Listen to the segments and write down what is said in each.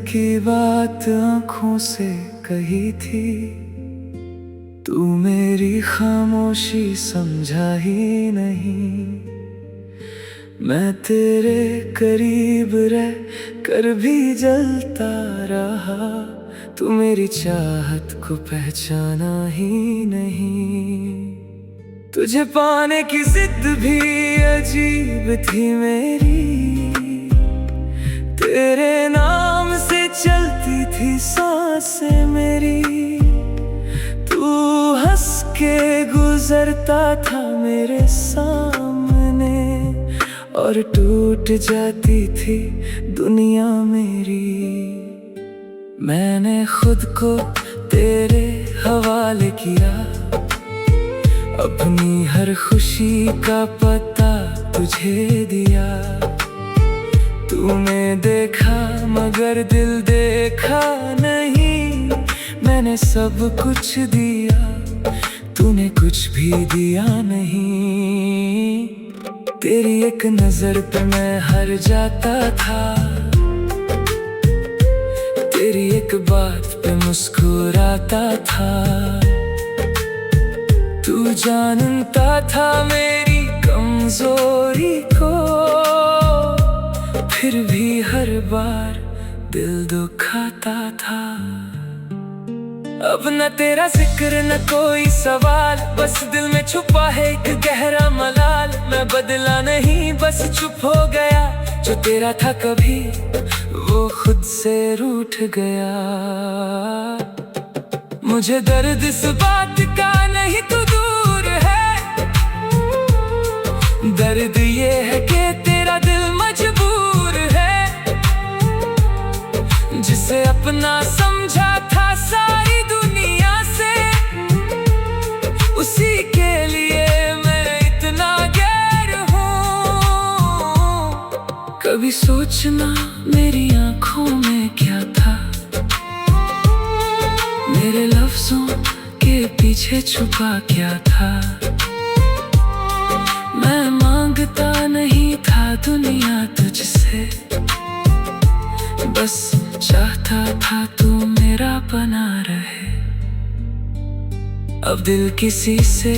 की बात आंखों से कही थी, तू मेरी खामोशी समझा ही नहीं। मैं तेरे करीब रह कर भी जलता रहा, तू मेरी चाहत को पहचाना ही नहीं। तुझे पाने की जिद भी अजीब थी मेरी, तेरे नाम से चलती थी सांसें मेरी। तू हंस के गुजरता था मेरे सामने, और टूट जाती थी दुनिया मेरी। मैंने खुद को तेरे हवाले किया, अपनी हर खुशी का पता तुझे दिया। तूने देखा मगर दिल देखा नहीं, मैंने सब कुछ दिया, तूने कुछ भी दिया नहीं। तेरी एक नजर पे मैं हर जाता था, तेरी एक बात पे मुस्कुराता था। तू जानता था मेरी कमजोरी को, फिर भी हर बार दिल दुखाता था। अब न तेरा जिक्र न कोई सवाल, बस दिल में छुपा है एक गहरा मलाल। मैं बदला नहीं बस चुप हो गया, जो तेरा था कभी वो खुद से रूठ गया। मुझे दर्द इस बात का नहीं तू दूर है, दर्द ये है कि तेरा दिल मजबूर है। जिसे अपना समझा था सारी दुनिया से, उसी के लिए मैं इतना गैर हूँ। कभी सोचना मेरी आंखों में क्या था, मेरे लफ्जों के पीछे छुपा क्या था। मैं मांगता नहीं था दुनिया तुझसे, बस चाहता था तू मेरा बना रहे। अब दिल किसी से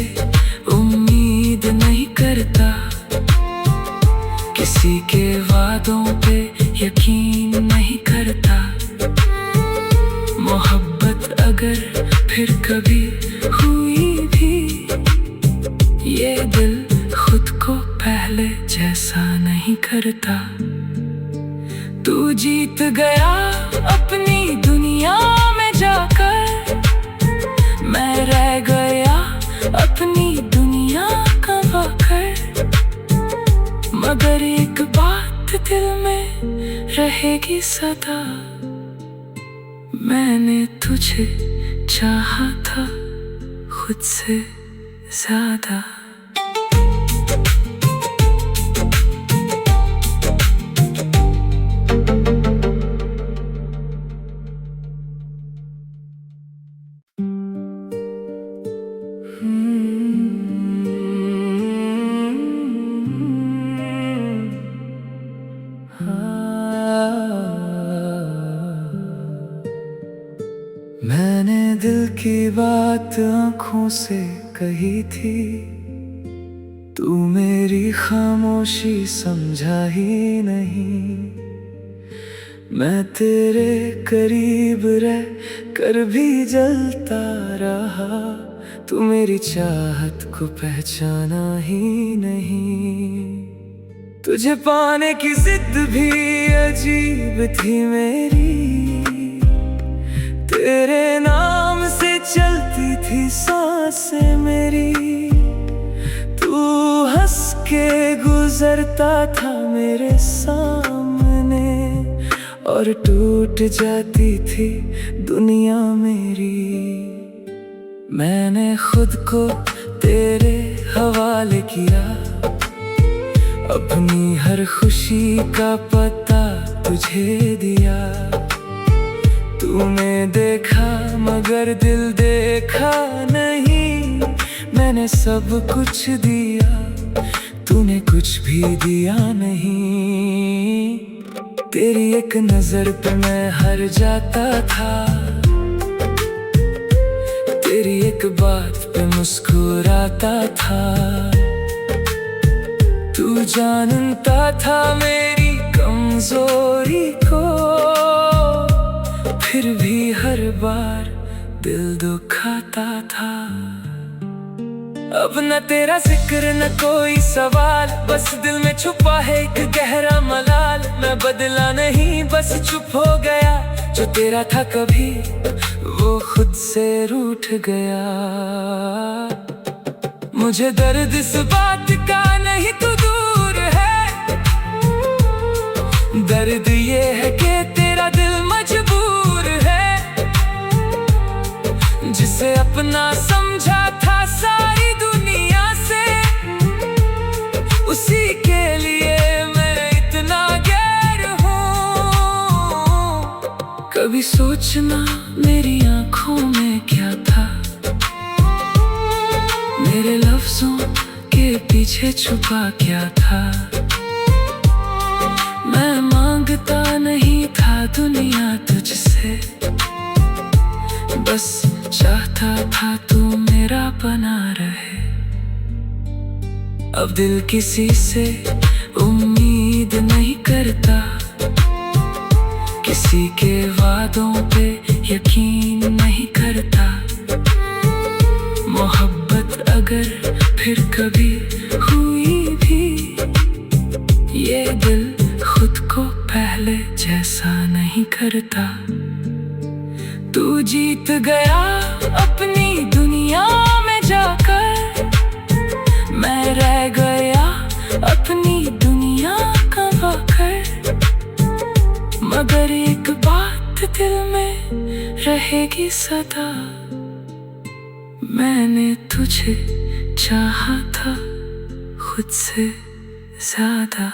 उम्मीद नहीं करता, किसी के वादों पे यकीन नहीं करता। मोहब्बत अगर फिर कभी हुई भी, ये दिल खुद को पहले जैसा नहीं करता। तू जीत गया अपनी दुनिया में जाकर, मैं रह गया अपनी दुनिया गंवा कर। मगर एक बात दिल में रहेगी सदा, मैंने तुझे चाहा था खुद से ज्यादा। मैंने दिल की बात आंखों से कही थी, तू मेरी खामोशी समझा ही नहीं। मैं तेरे करीब रह कर भी जलता रहा, तू मेरी चाहत को पहचाना ही नहीं। तुझे पाने की जिद भी अजीब थी मेरी, तेरे नाम से चलती थी सांसें मेरी। तू हंस के गुजरता था मेरे सामने, और टूट जाती थी दुनिया मेरी। मैंने खुद को तेरे हवाले किया, अपनी हर खुशी का पता तुझे दिया। तूने देखा मगर दिल देखा नहीं, मैंने सब कुछ दिया, तूने कुछ भी दिया नहीं। तेरी एक नजर पे मैं हर जाता था, तेरी एक बात पे मुस्कुराता था। तू जानता था मेरी कमजोरी को, फिर भी हर बार दिल दुखाता था। अब न तेरा जिक्र न कोई सवाल, बस दिल में छुपा है एक गहरा मलाल। मैं बदला नहीं बस चुप हो गया, जो तेरा था कभी वो खुद से रूठ गया। मुझे दर्द इस बात का नहीं तू दूर है, दर्द ये है कि तेरा दिल मजबूर है। जिसे अपना समझा था सारी दुनिया से, उसी के लिए मैं इतना गैर हूँ। कभी सोचना मेरी आंखों में क्या था, मेरे लफ्जों के पीछे छुपा क्या था। मैं मांगता नहीं था दुनिया तुझसे, बस चाहता था तू मेरा बना रहे। अब दिल किसी से उम्मीद नहीं करता, किसी के वादों पे यकीन नहीं करता। मोहब्बत अगर फिर कभी हुई भी, ये दिल खुद को पहले जैसा नहीं करता। तू जीत गया अपनी दुनिया में जाकर, मैं रह गया अपनी दुनिया गंवा कर। मगर एक बात दिल में रहेगी सदा, मैंने तुझे चाहा था खुद से ज्यादा।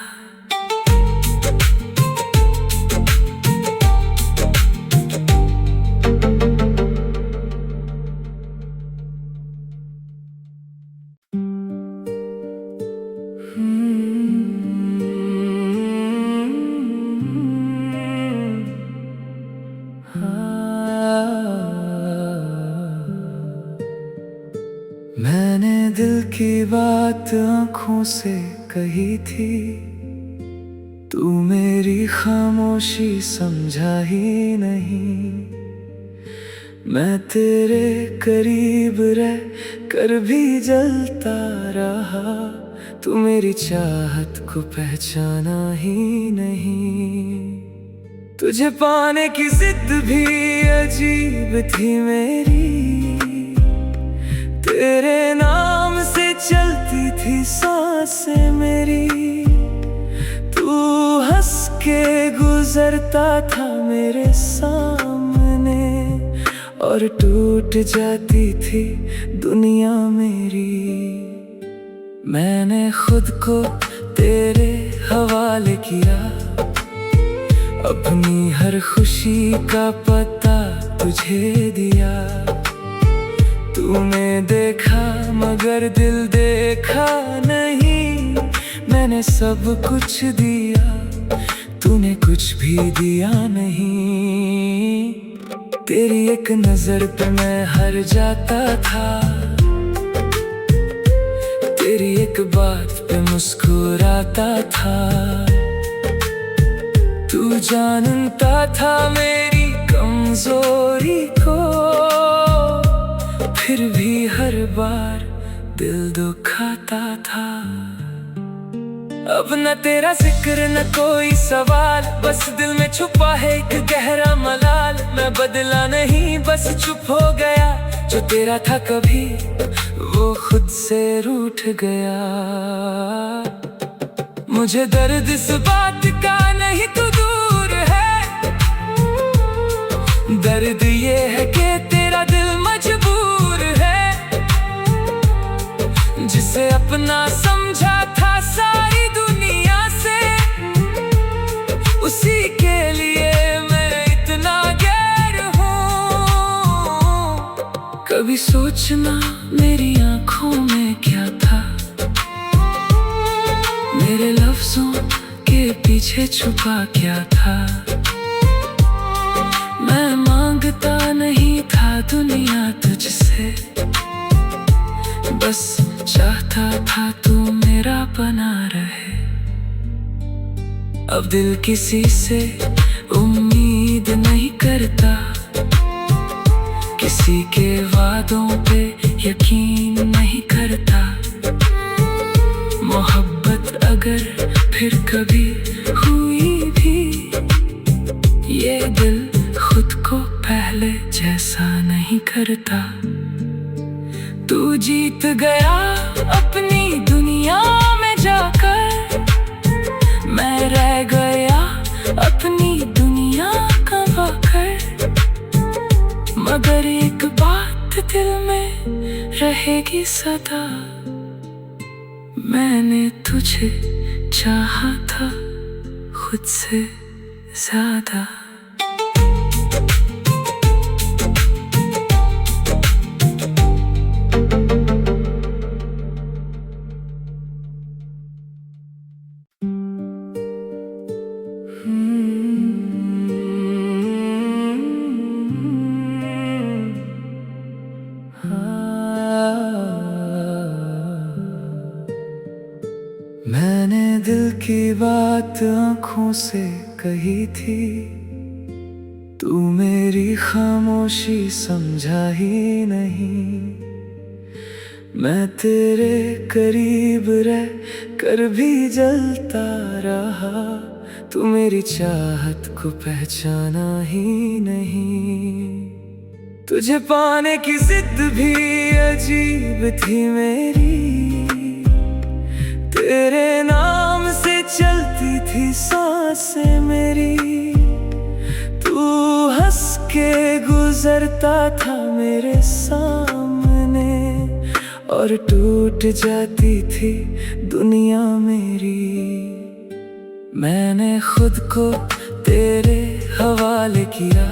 मैंने दिल की बात आँखों से कही थी, तू मेरी खामोशी समझा ही नहीं। मैं तेरे करीब रह कर भी जलता रहा, तू मेरी चाहत को पहचाना ही नहीं। तुझे पाने की जिद भी अजीब थी मेरी, तेरे नाम से चलती थी सांसें मेरी। तू हंस के गुजरता था मेरे सामने, और टूट जाती थी दुनिया मेरी। मैंने खुद को तेरे हवाले किया, अपनी हर खुशी का पता तुझे दिया। तूने देखा मगर दिल देखा नहीं, मैंने सब कुछ दिया, तूने कुछ भी दिया नहीं। तेरी एक नजर पे मैं हर जाता था, तेरी एक बात पे मुस्कुराता था। तू जानता था मेरी कमजोरी को, फिर भी हर बार दिल दुखाता था। अब न तेरा जिक्र न कोई सवाल, बस दिल में छुपा है एक गहरा मलाल। मैं बदला नहीं बस चुप हो गया, जो तेरा था कभी वो खुद से रूठ गया। मुझे दर्द इस बात का नहीं तू दूर है, दर्द ये है कि तेरा दिल मजबूर है। जिसे अपना समझा था सारी दुनिया से, उसी के लिए मैं इतना गैर हूँ। कभी सोचना मेरी आंखों में क्या था, मेरे लफ्जों के पीछे छुपा क्या था। मैं मांगता नहीं था दुनिया तुझसे, बस चाहता था तू मेरा बना रहे। अब दिल किसी से उम्मीद नहीं करता, किसी के वादों पे यकीन नहीं करता। मोहब्बत अगर फिर कभी हुई भी, ये दिल खुद को पहले जैसा नहीं करता। तू जीत गया अपनी दुनिया में जाकर, मैं रह गया अपनी दुनिया गंवा कर। मगर एक बात दिल में रहेगी सदा, मैंने तुझे चाहा था खुद से ज्यादा। मैंने दिल की बात आँखों से कही थी, तू मेरी खामोशी समझा ही नहीं। मैं तेरे करीब रह कर भी जलता रहा, तू मेरी चाहत को पहचाना ही नहीं। तुझे पाने की जिद भी अजीब थी मेरी, तेरे नाम से चलती थी सांसें मेरी। तू हंस के गुजरता था मेरे सामने, और टूट जाती थी दुनिया मेरी। मैंने खुद को तेरे हवाले किया,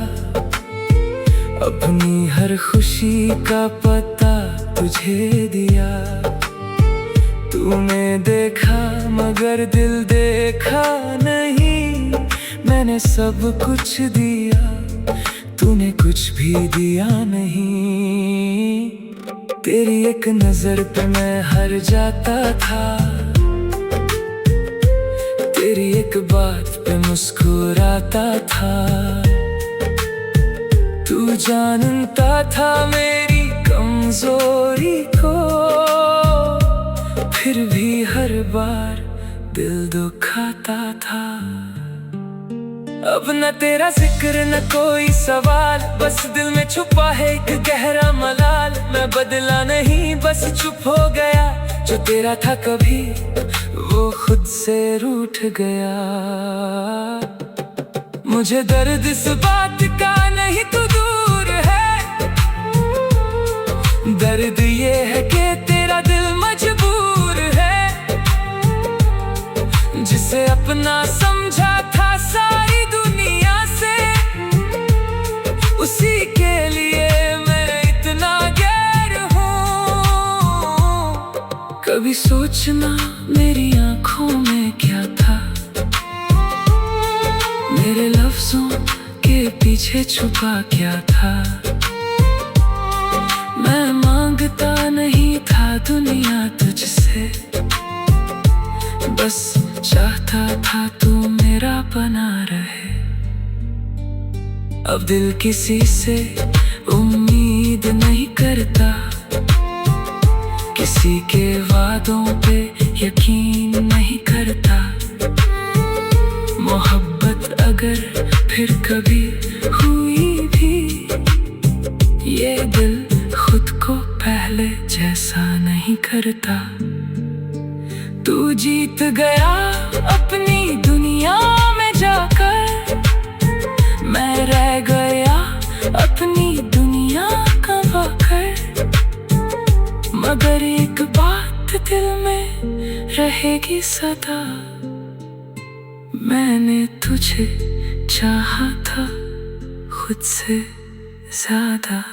अपनी हर खुशी का पता तुझे दिया। तूने देखा मगर दिल देखा नहीं, मैंने सब कुछ दिया, तूने कुछ भी दिया नहीं। तेरी एक नजर पे मैं हर जाता था, तेरी एक बात पे मुस्कुराता था। तू जानता था मेरी कमजोरी को, फिर भी हर बार दिल दुखाता था। अब न तेरा जिक्र न कोई सवाल, बस दिल में छुपा है एक गहरा मलाल। मैं बदला नहीं बस चुप हो गया, जो तेरा था कभी वो खुद से रूठ गया। मुझे दर्द इस बात का नहीं तू दूर है, दर्द ये है कि तेरा दिल मजबूर है। जिसे अपना समझा था सारी दुनिया से, उसी के लिए मैं इतना गैर हूँ। कभी सोचना मेरी आंखों में क्या था, मेरे लफ्जों के पीछे छुपा क्या था। मैं मांगता नहीं था दुनिया तुझसे, बस चाहता था तू मेरा बना रहे। अब दिल किसी से उम्मीद नहीं करता, किसी के वादों पे यकीन नहीं करता। मोहब्बत अगर फिर कभी हुई भी, ये दिल खुद को पहले जैसा नहीं करता। तू जीत गया अपनी दुनिया में जाकर, मैं रह गया अपनी दुनिया गंवा कर। मगर एक बात दिल में रहेगी सदा, मैंने तुझे चाहा था खुद से ज्यादा।